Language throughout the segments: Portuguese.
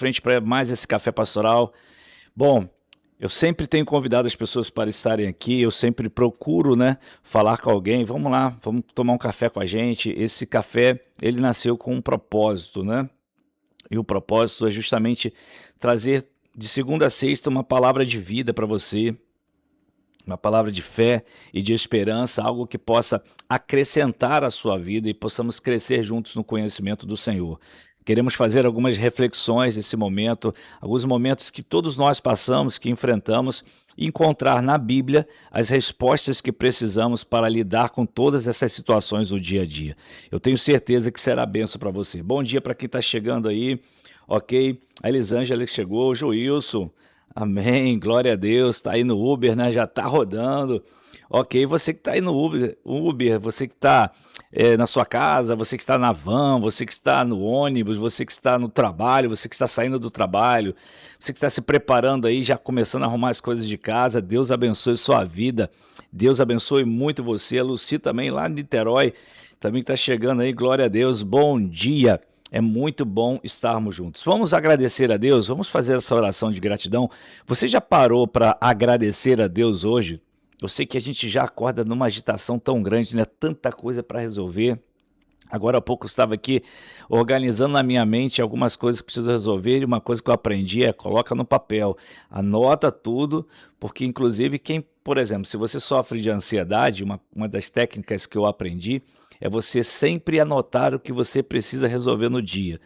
frente para mais esse café pastoral. Bom, eu sempre tenho convidado as pessoas para estarem aqui, eu sempre procuro, né, falar com alguém, vamos lá, vamos tomar um café com a gente. Esse café, ele nasceu com um propósito, né? E o propósito é justamente trazer de segunda a sexta uma palavra de vida para você, uma palavra de fé e de esperança, algo que possa acrescentar a sua vida e possamos crescer juntos no conhecimento do Senhor. Queremos fazer algumas reflexões nesse momento, alguns momentos que todos nós passamos, que enfrentamos, e encontrar na Bíblia as respostas que precisamos para lidar com todas essas situações do dia a dia. Eu tenho certeza que será bênção para você. Bom dia para quem está chegando aí, ok? A Elisângela que chegou, o Joilson. Amém, glória a Deus, está aí no Uber, né? Já está rodando. Ok, você que está aí no Uber, você que está na sua casa, você que está na van, você que está no ônibus, você que está no trabalho, você que está saindo do trabalho, você que está se preparando aí, já começando a arrumar as coisas de casa. Deus abençoe sua vida, Deus abençoe muito você. A Lucy também lá em Niterói, também está chegando aí, glória a Deus, bom dia. É muito bom estarmos juntos. Vamos agradecer a Deus, vamos fazer essa oração de gratidão. Você já parou para agradecer a Deus hoje? Eu sei que a gente já acorda numa agitação tão grande, né? Tanta coisa para resolver. Agora há pouco eu estava aqui organizando na minha mente algumas coisas que preciso resolver, e uma coisa que eu aprendi é coloca no papel, anota tudo, porque inclusive por exemplo, se você sofre de ansiedade, uma das técnicas que eu aprendi é você sempre anotar o que você precisa resolver no dia,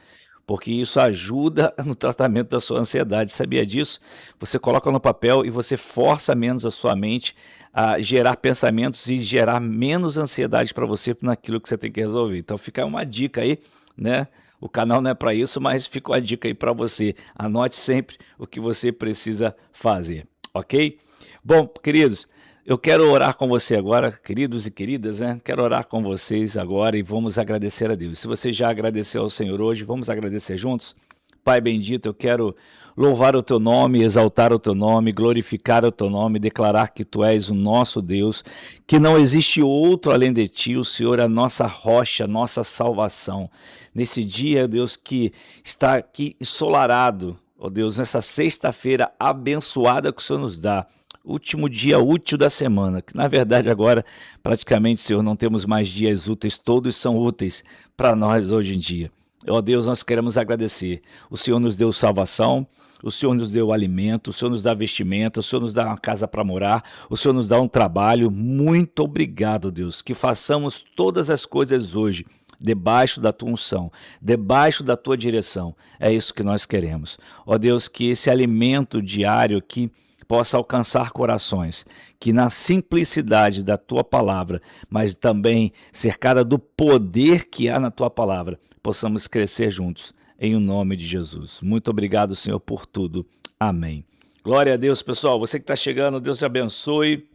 porque isso ajuda no tratamento da sua ansiedade. Sabia disso? Você coloca no papel e você força menos a sua mente a gerar pensamentos e gerar menos ansiedade para você naquilo que você tem que resolver. Então fica uma dica aí, né? O canal não é para isso, mas fica uma dica aí para você. Anote sempre o que você precisa fazer, ok? Bom, queridos, eu quero orar com você agora, queridos e queridas, né? Quero orar com vocês agora e vamos agradecer a Deus. Se você já agradeceu ao Senhor hoje, vamos agradecer juntos? Pai bendito, eu quero louvar o teu nome, exaltar o teu nome, glorificar o teu nome, declarar que tu és o nosso Deus, que não existe outro além de ti, o Senhor é a nossa rocha, nossa salvação. Nesse dia, Deus, que está aqui ensolarado, ó Deus, nessa sexta-feira abençoada que o Senhor nos dá, último dia útil da semana, que na verdade agora praticamente, Senhor, não temos mais dias úteis, todos são úteis para nós hoje em dia. Ó Deus, nós queremos agradecer. O Senhor nos deu salvação, o Senhor nos deu alimento, o Senhor nos dá vestimenta, o Senhor nos dá uma casa para morar, o Senhor nos dá um trabalho. Muito obrigado, Deus, que façamos todas as coisas hoje debaixo da tua unção, debaixo da tua direção. É isso que nós queremos. Ó Deus, que esse alimento diário aqui possa alcançar corações, que na simplicidade da tua palavra, mas também cercada do poder que há na tua palavra, possamos crescer juntos, em o nome de Jesus. Muito obrigado, Senhor, por tudo. Amém. Glória a Deus, pessoal. Você que está chegando, Deus te abençoe.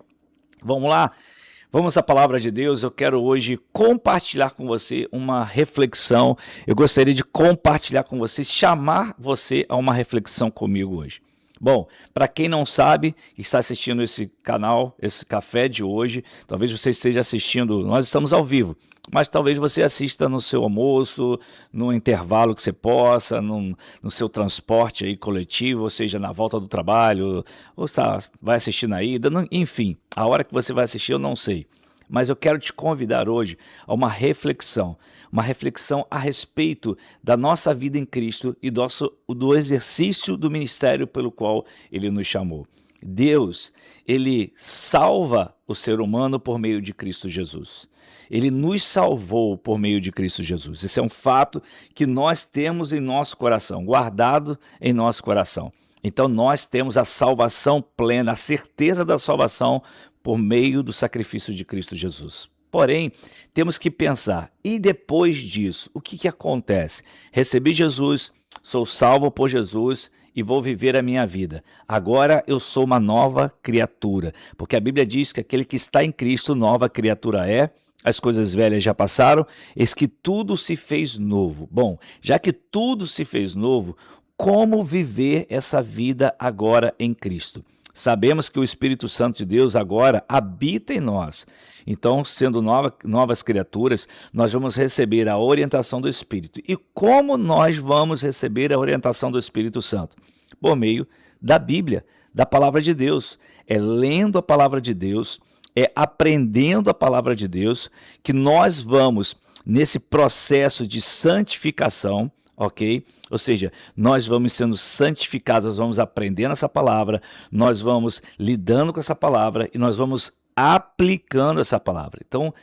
Vamos lá? Vamos à palavra de Deus. Eu quero hoje compartilhar com você uma reflexão. Eu gostaria de compartilhar com você, chamar você a uma reflexão comigo hoje. Bom, para quem não sabe, está assistindo esse canal, esse café de hoje, talvez você esteja assistindo, nós estamos ao vivo, mas talvez você assista no seu almoço, no intervalo que você possa, no seu transporte aí coletivo, ou seja, na volta do trabalho, ou vai assistir na ida, enfim, a hora que você vai assistir eu não sei. Mas eu quero te convidar hoje a uma reflexão a respeito da nossa vida em Cristo e do exercício do ministério pelo qual Ele nos chamou. Deus, Ele salva o ser humano por meio de Cristo Jesus. Ele nos salvou por meio de Cristo Jesus. Esse é um fato que nós temos em nosso coração, guardado em nosso coração. Então nós temos a salvação plena, a certeza da salvação por meio do sacrifício de Cristo Jesus. Porém, temos que pensar, e depois disso, o que acontece? Recebi Jesus, sou salvo por Jesus e vou viver a minha vida. Agora eu sou uma nova criatura, porque a Bíblia diz que aquele que está em Cristo, nova criatura é. As coisas velhas já passaram, eis que tudo se fez novo. Bom, já que tudo se fez novo, como viver essa vida agora em Cristo? Sabemos que o Espírito Santo de Deus agora habita em nós. Então, sendo novas criaturas, nós vamos receber a orientação do Espírito. E como nós vamos receber a orientação do Espírito Santo? Por meio da Bíblia, da Palavra de Deus. É lendo a Palavra de Deus, é aprendendo a Palavra de Deus, que nós vamos, nesse processo de santificação, ok? Ou seja, nós vamos sendo santificados, nós vamos aprendendo essa palavra, nós vamos lidando com essa palavra e nós vamos aplicando essa palavra. Então,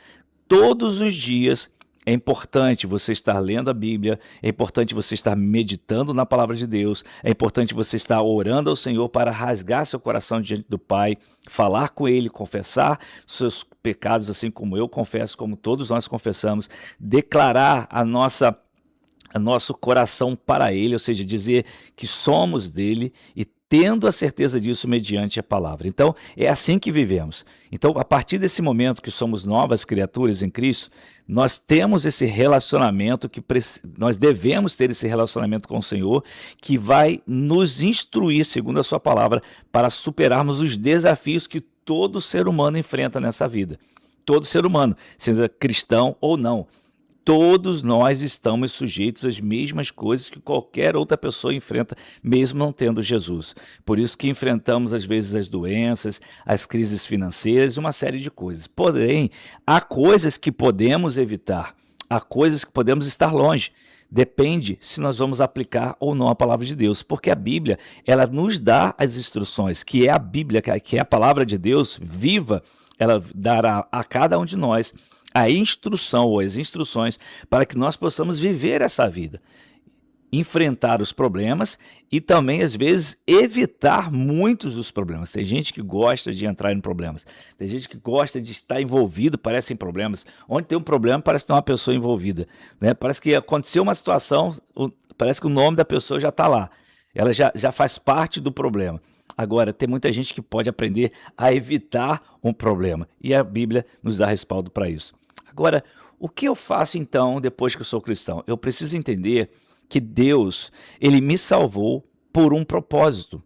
todos os dias é importante você estar lendo a Bíblia, é importante você estar meditando na palavra de Deus, é importante você estar orando ao Senhor para rasgar seu coração diante do Pai, falar com Ele, confessar seus pecados, assim como eu confesso, como todos nós confessamos, declarar nosso coração para Ele, ou seja, dizer que somos dele e tendo a certeza disso mediante a palavra. Então, é assim que vivemos. Então, a partir desse momento que somos novas criaturas em Cristo, nós temos esse relacionamento, nós devemos ter esse relacionamento com o Senhor, que vai nos instruir, segundo a sua palavra, para superarmos os desafios que todo ser humano enfrenta nessa vida. Todo ser humano, seja cristão ou não. Todos nós estamos sujeitos às mesmas coisas que qualquer outra pessoa enfrenta, mesmo não tendo Jesus. Por isso que enfrentamos, às vezes, as doenças, as crises financeiras e uma série de coisas. Porém, há coisas que podemos evitar, há coisas que podemos estar longe. Depende se nós vamos aplicar ou não a palavra de Deus, porque a Bíblia, ela nos dá as instruções, que é a Bíblia, que é a palavra de Deus viva, ela dará a cada um de nós a instrução ou as instruções para que nós possamos viver essa vida, enfrentar os problemas e também, às vezes, evitar muitos dos problemas. Tem gente que gosta de entrar em problemas, tem gente que gosta de estar envolvido, parece em problemas. Onde tem um problema, parece ter uma pessoa envolvida, né? Parece que aconteceu uma situação, parece que o nome da pessoa já está lá, ela já faz parte do problema. Agora, tem muita gente que pode aprender a evitar um problema e a Bíblia nos dá respaldo para isso. Agora, o que eu faço então depois que eu sou cristão? Eu preciso entender que Deus, Ele me salvou por um propósito.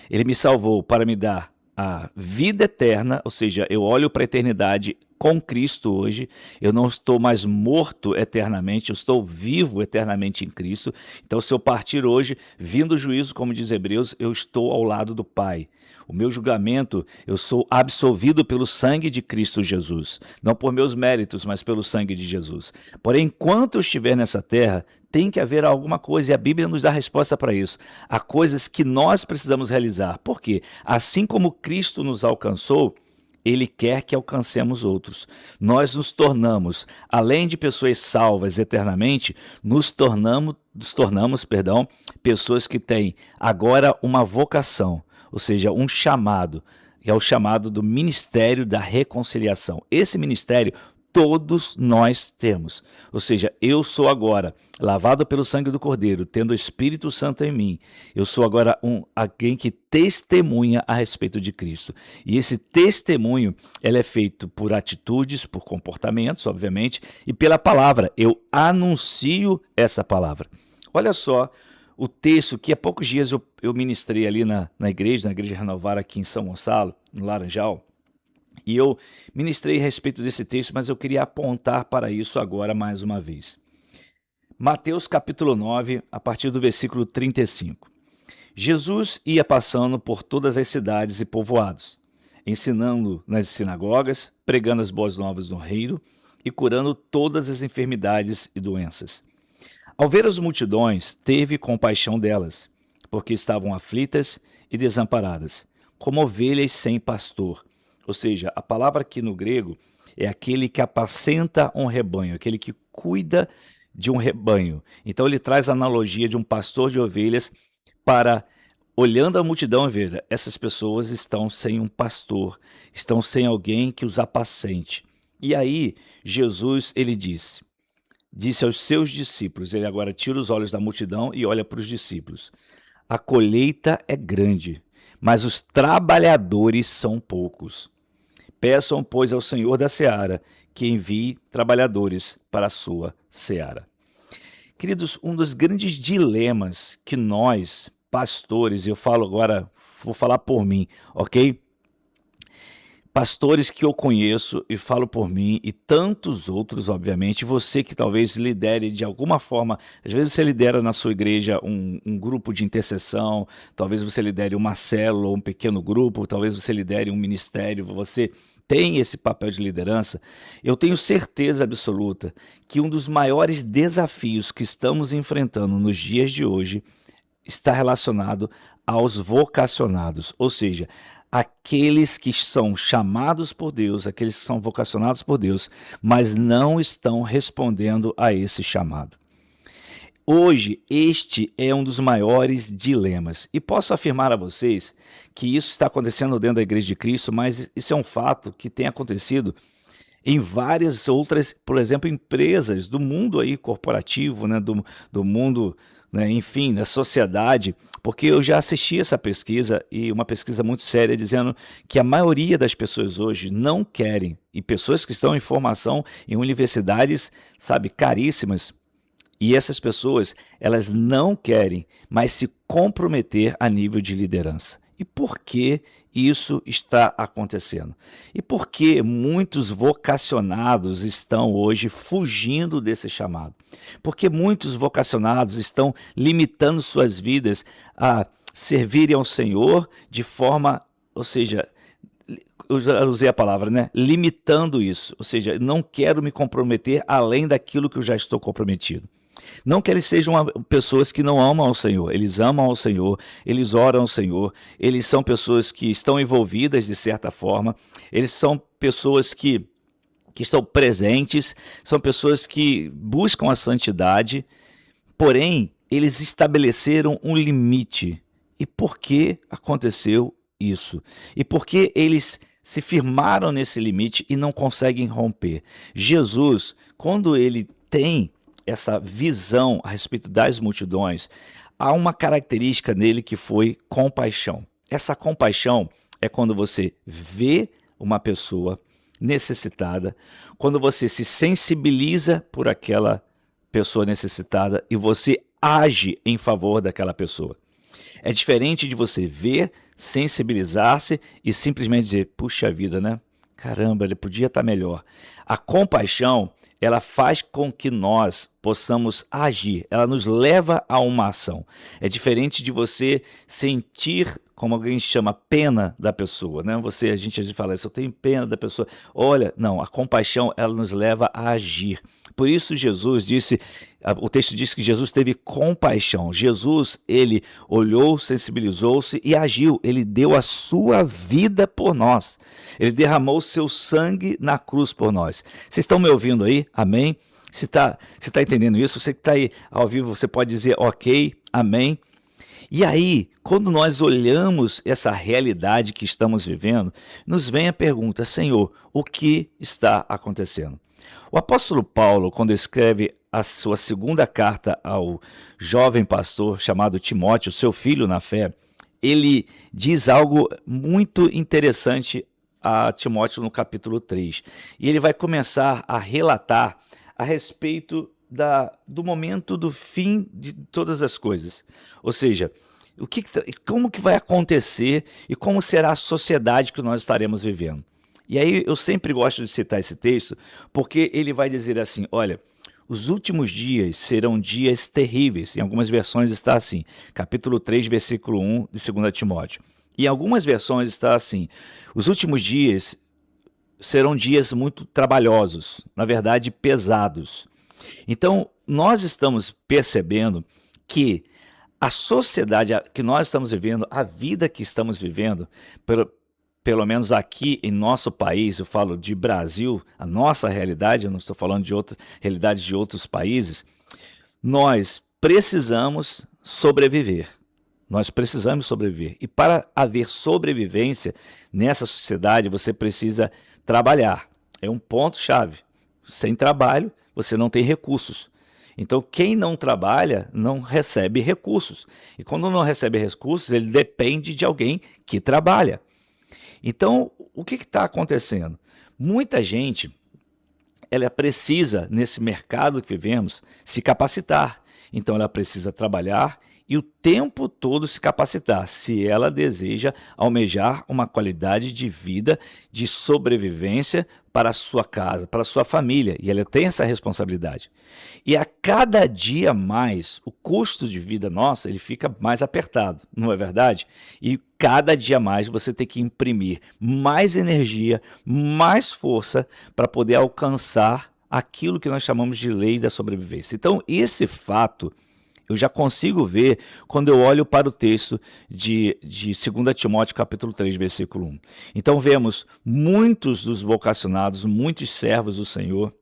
Ele me salvou para me dar a vida eterna, ou seja, eu olho para a eternidade com Cristo hoje, eu não estou mais morto eternamente, eu estou vivo eternamente em Cristo. Então, se eu partir hoje, vindo o juízo, como diz Hebreus, eu estou ao lado do Pai. O meu julgamento, eu sou absolvido pelo sangue de Cristo Jesus, não por meus méritos, mas pelo sangue de Jesus. Porém, enquanto eu estiver nessa terra, tem que haver alguma coisa, e a Bíblia nos dá a resposta para isso. Há coisas que nós precisamos realizar. Por quê? Assim como Cristo nos alcançou, Ele quer que alcancemos outros. Nós nos tornamos, além de pessoas salvas eternamente, nos tornamos, pessoas que têm agora uma vocação, ou seja, um chamado, que é o chamado do ministério da reconciliação. Esse ministério todos nós temos. Ou seja, eu sou agora lavado pelo sangue do Cordeiro, tendo o Espírito Santo em mim. Eu sou agora alguém que testemunha a respeito de Cristo. E esse testemunho, ele é feito por atitudes, por comportamentos, obviamente, e pela palavra. Eu anuncio essa palavra. Olha só o texto que há poucos dias eu ministrei ali na Igreja Renovar aqui em São Gonçalo, no Laranjal. E eu ministrei a respeito desse texto, mas eu queria apontar para isso agora mais uma vez. Mateus capítulo 9, a partir do versículo 35. Jesus ia passando por todas as cidades e povoados, ensinando nas sinagogas, pregando as boas novas no reino e curando todas as enfermidades e doenças. Ao ver as multidões, teve compaixão delas, porque estavam aflitas e desamparadas, como ovelhas sem pastor. Ou seja, a palavra aqui no grego é aquele que apacenta um rebanho, aquele que cuida de um rebanho. Então ele traz a analogia de um pastor de ovelhas para, olhando a multidão, ver, essas pessoas estão sem um pastor, estão sem alguém que os apacente. E aí Jesus, ele disse aos seus discípulos, ele agora tira os olhos da multidão e olha para os discípulos. A colheita é grande, mas os trabalhadores são poucos. Peçam, pois, ao Senhor da seara que envie trabalhadores para a sua seara. Queridos, um dos grandes dilemas que nós pastores, eu falo agora, vou falar por mim, ok? Pastores que eu conheço e falo por mim e tantos outros, obviamente, você que talvez lidere de alguma forma, às vezes você lidera na sua igreja um grupo de intercessão, talvez você lidere uma célula, um pequeno grupo, talvez você lidere um ministério, você tem esse papel de liderança. Eu tenho certeza absoluta que um dos maiores desafios que estamos enfrentando nos dias de hoje está relacionado aos vocacionados, ou seja, aqueles que são chamados por Deus, aqueles que são vocacionados por Deus, mas não estão respondendo a esse chamado. Hoje, este é um dos maiores dilemas. E posso afirmar a vocês que isso está acontecendo dentro da Igreja de Cristo, mas isso é um fato que tem acontecido em várias outras, por exemplo, empresas do mundo aí corporativo, né, do mundo, né, enfim, da sociedade, porque eu já assisti essa pesquisa, e uma pesquisa muito séria, dizendo que a maioria das pessoas hoje não querem, e pessoas que estão em formação em universidades, sabe, caríssimas, e essas pessoas, elas não querem mais se comprometer a nível de liderança. E por que isso está acontecendo? E por que muitos vocacionados estão hoje fugindo desse chamado? Porque muitos vocacionados estão limitando suas vidas a servirem ao Senhor de forma, ou seja, eu já usei a palavra, né? Limitando isso, ou seja, não quero me comprometer além daquilo que eu já estou comprometido. Não que eles sejam pessoas que não amam ao Senhor, eles amam ao Senhor, eles oram ao Senhor, eles são pessoas que estão envolvidas de certa forma, eles são pessoas que estão presentes, são pessoas que buscam a santidade, porém, eles estabeleceram um limite. E por que aconteceu isso? E por que eles se firmaram nesse limite e não conseguem romper? Jesus, quando ele tem essa visão a respeito das multidões, há uma característica nele que foi compaixão. Essa compaixão é quando você vê uma pessoa necessitada, quando você se sensibiliza por aquela pessoa necessitada e você age em favor daquela pessoa. É diferente de você ver, sensibilizar-se e simplesmente dizer, puxa vida, né? Caramba, ele podia estar melhor. A compaixão, ela faz com que nós possamos agir, ela nos leva a uma ação. É diferente de você sentir, como alguém chama, pena da pessoa, né? A gente às vezes fala isso, eu tenho pena da pessoa. Olha, não, a compaixão, ela nos leva a agir. Por isso Jesus disse, o texto diz que Jesus teve compaixão. Jesus, ele olhou, sensibilizou-se e agiu. Ele deu a sua vida por nós. Ele derramou seu sangue na cruz por nós. Vocês estão me ouvindo aí? Amém? Se tá entendendo isso, você que está aí ao vivo, você pode dizer ok, amém. E aí, quando nós olhamos essa realidade que estamos vivendo, nos vem a pergunta, Senhor, o que está acontecendo? O apóstolo Paulo, quando escreve a sua segunda carta ao jovem pastor chamado Timóteo, seu filho na fé, ele diz algo muito interessante a Timóteo no capítulo 3. E ele vai começar a relatar a respeito do momento do fim de todas as coisas. Ou seja, como que vai acontecer e como será a sociedade que nós estaremos vivendo. E aí eu sempre gosto de citar esse texto, porque ele vai dizer assim, olha, os últimos dias serão dias terríveis. Em algumas versões está assim, capítulo 3, versículo 1 de 2 Timóteo. Em algumas versões está assim, os últimos dias serão dias muito trabalhosos, na verdade pesados. Então, nós estamos percebendo que a sociedade que nós estamos vivendo, a vida que estamos vivendo, pelo menos aqui em nosso país, eu falo de Brasil, a nossa realidade, eu não estou falando de outra realidade de outros países, nós precisamos sobreviver. Nós precisamos sobreviver. E para haver sobrevivência nessa sociedade, você precisa trabalhar. É um ponto-chave. Sem trabalho, você não tem recursos. Então, quem não trabalha não recebe recursos. E quando não recebe recursos, ele depende de alguém que trabalha. Então, o que está acontecendo? Muita gente, ela precisa, nesse mercado que vivemos, se capacitar. Então, ela precisa trabalhar e o tempo todo se capacitar, se ela deseja almejar uma qualidade de vida, de sobrevivência para a sua casa, para a sua família, e ela tem essa responsabilidade. E a cada dia mais, o custo de vida nosso, ele fica mais apertado, não é verdade? E cada dia mais você tem que imprimir mais energia, mais força para poder alcançar aquilo que nós chamamos de lei da sobrevivência. Então, esse fato eu já consigo ver quando eu olho para o texto de 2 Timóteo capítulo 3, versículo 1. Então vemos muitos dos vocacionados, muitos servos do Senhor,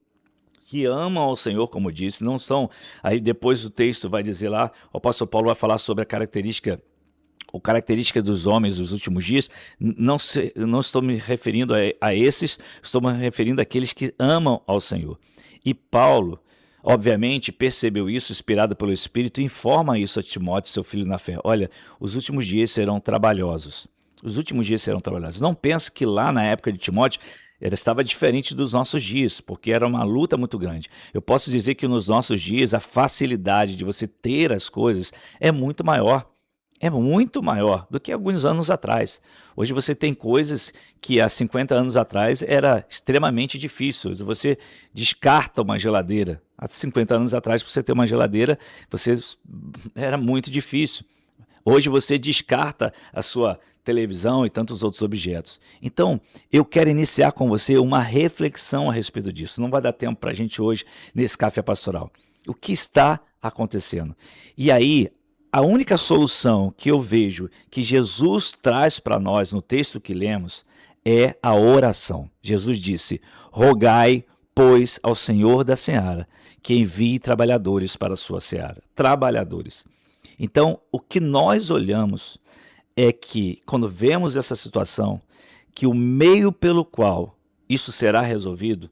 que amam ao Senhor, como disse, não são, aí depois o texto vai dizer lá, o apóstolo Paulo vai falar sobre a característica dos homens dos últimos dias, não estou me referindo a esses, estou me referindo àqueles que amam ao Senhor. E Paulo, obviamente, percebeu isso, inspirado pelo Espírito, e informa isso a Timóteo, seu filho na fé. Olha, os últimos dias serão trabalhosos. Os últimos dias serão trabalhosos. Não penso que lá na época de Timóteo estava diferente dos nossos dias, porque era uma luta muito grande. Eu posso dizer que nos nossos dias a facilidade de você ter as coisas é muito maior. É muito maior do que alguns anos atrás. Hoje você tem coisas que há 50 anos atrás era extremamente difícil. Você descarta uma geladeira. Há 50 anos atrás, para você ter uma geladeira, era muito difícil. Hoje você descarta a sua televisão e tantos outros objetos. Então, eu quero iniciar com você uma reflexão a respeito disso. Não vai dar tempo para a gente hoje nesse Café Pastoral. O que está acontecendo? E aí, a única solução que eu vejo que Jesus traz para nós no texto que lemos é a oração. Jesus disse: rogai, pois, ao Senhor da seara, que envie trabalhadores para a sua seara. Trabalhadores. Então, o que nós olhamos é que, quando vemos essa situação, que o meio pelo qual isso será resolvido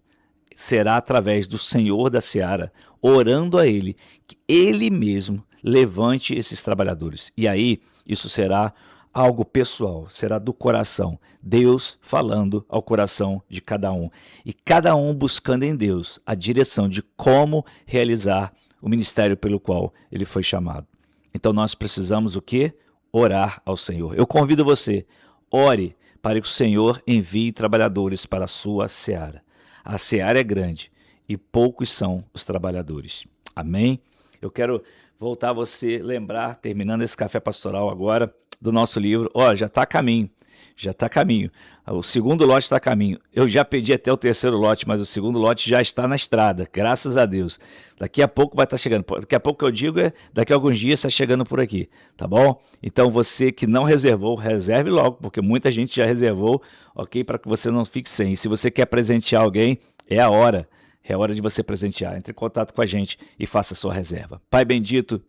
será através do Senhor da seara, orando a Ele, que Ele mesmo levante esses trabalhadores. E aí, isso será algo pessoal, será do coração. Deus falando ao coração de cada um. E cada um buscando em Deus a direção de como realizar o ministério pelo qual ele foi chamado. Então nós precisamos o quê? Orar ao Senhor. Eu convido você, ore para que o Senhor envie trabalhadores para a sua seara. A seara é grande e poucos são os trabalhadores. Amém? Eu quero voltar a você lembrar, terminando esse café pastoral agora, do nosso livro. Já está a caminho, já está a caminho. O segundo lote está a caminho. Eu já pedi até o terceiro lote, mas o segundo lote já está na estrada, graças a Deus. Daqui a pouco vai estar chegando. Daqui a pouco que eu digo daqui a alguns dias está chegando por aqui, tá bom? Então você que não reservou, reserve logo, porque muita gente já reservou, ok? Para que você não fique sem. E se você quer presentear alguém, é a hora. É hora de você presentear. Entre em contato com a gente e faça a sua reserva. Pai bendito,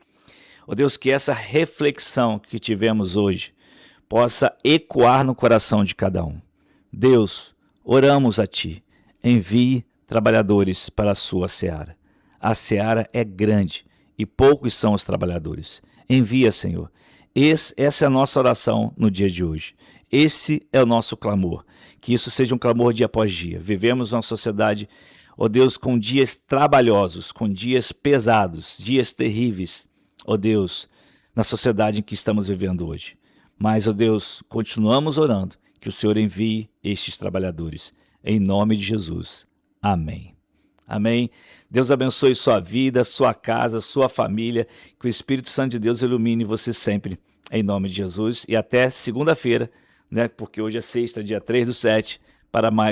ó Deus, que essa reflexão que tivemos hoje possa ecoar no coração de cada um. Deus, oramos a Ti. Envie trabalhadores para a sua seara. A seara é grande e poucos são os trabalhadores. Envia, Senhor. Essa é a nossa oração no dia de hoje. Esse é o nosso clamor. Que isso seja um clamor dia após dia. Vivemos uma sociedade, ó Deus, com dias trabalhosos, com dias pesados, dias terríveis, ó Deus, na sociedade em que estamos vivendo hoje. Mas, ó Deus, continuamos orando que o Senhor envie estes trabalhadores. Em nome de Jesus. Amém. Amém. Deus abençoe sua vida, sua casa, sua família. Que o Espírito Santo de Deus ilumine você sempre. Em nome de Jesus. E até segunda-feira, né? Porque hoje é sexta, dia 3/7, para mais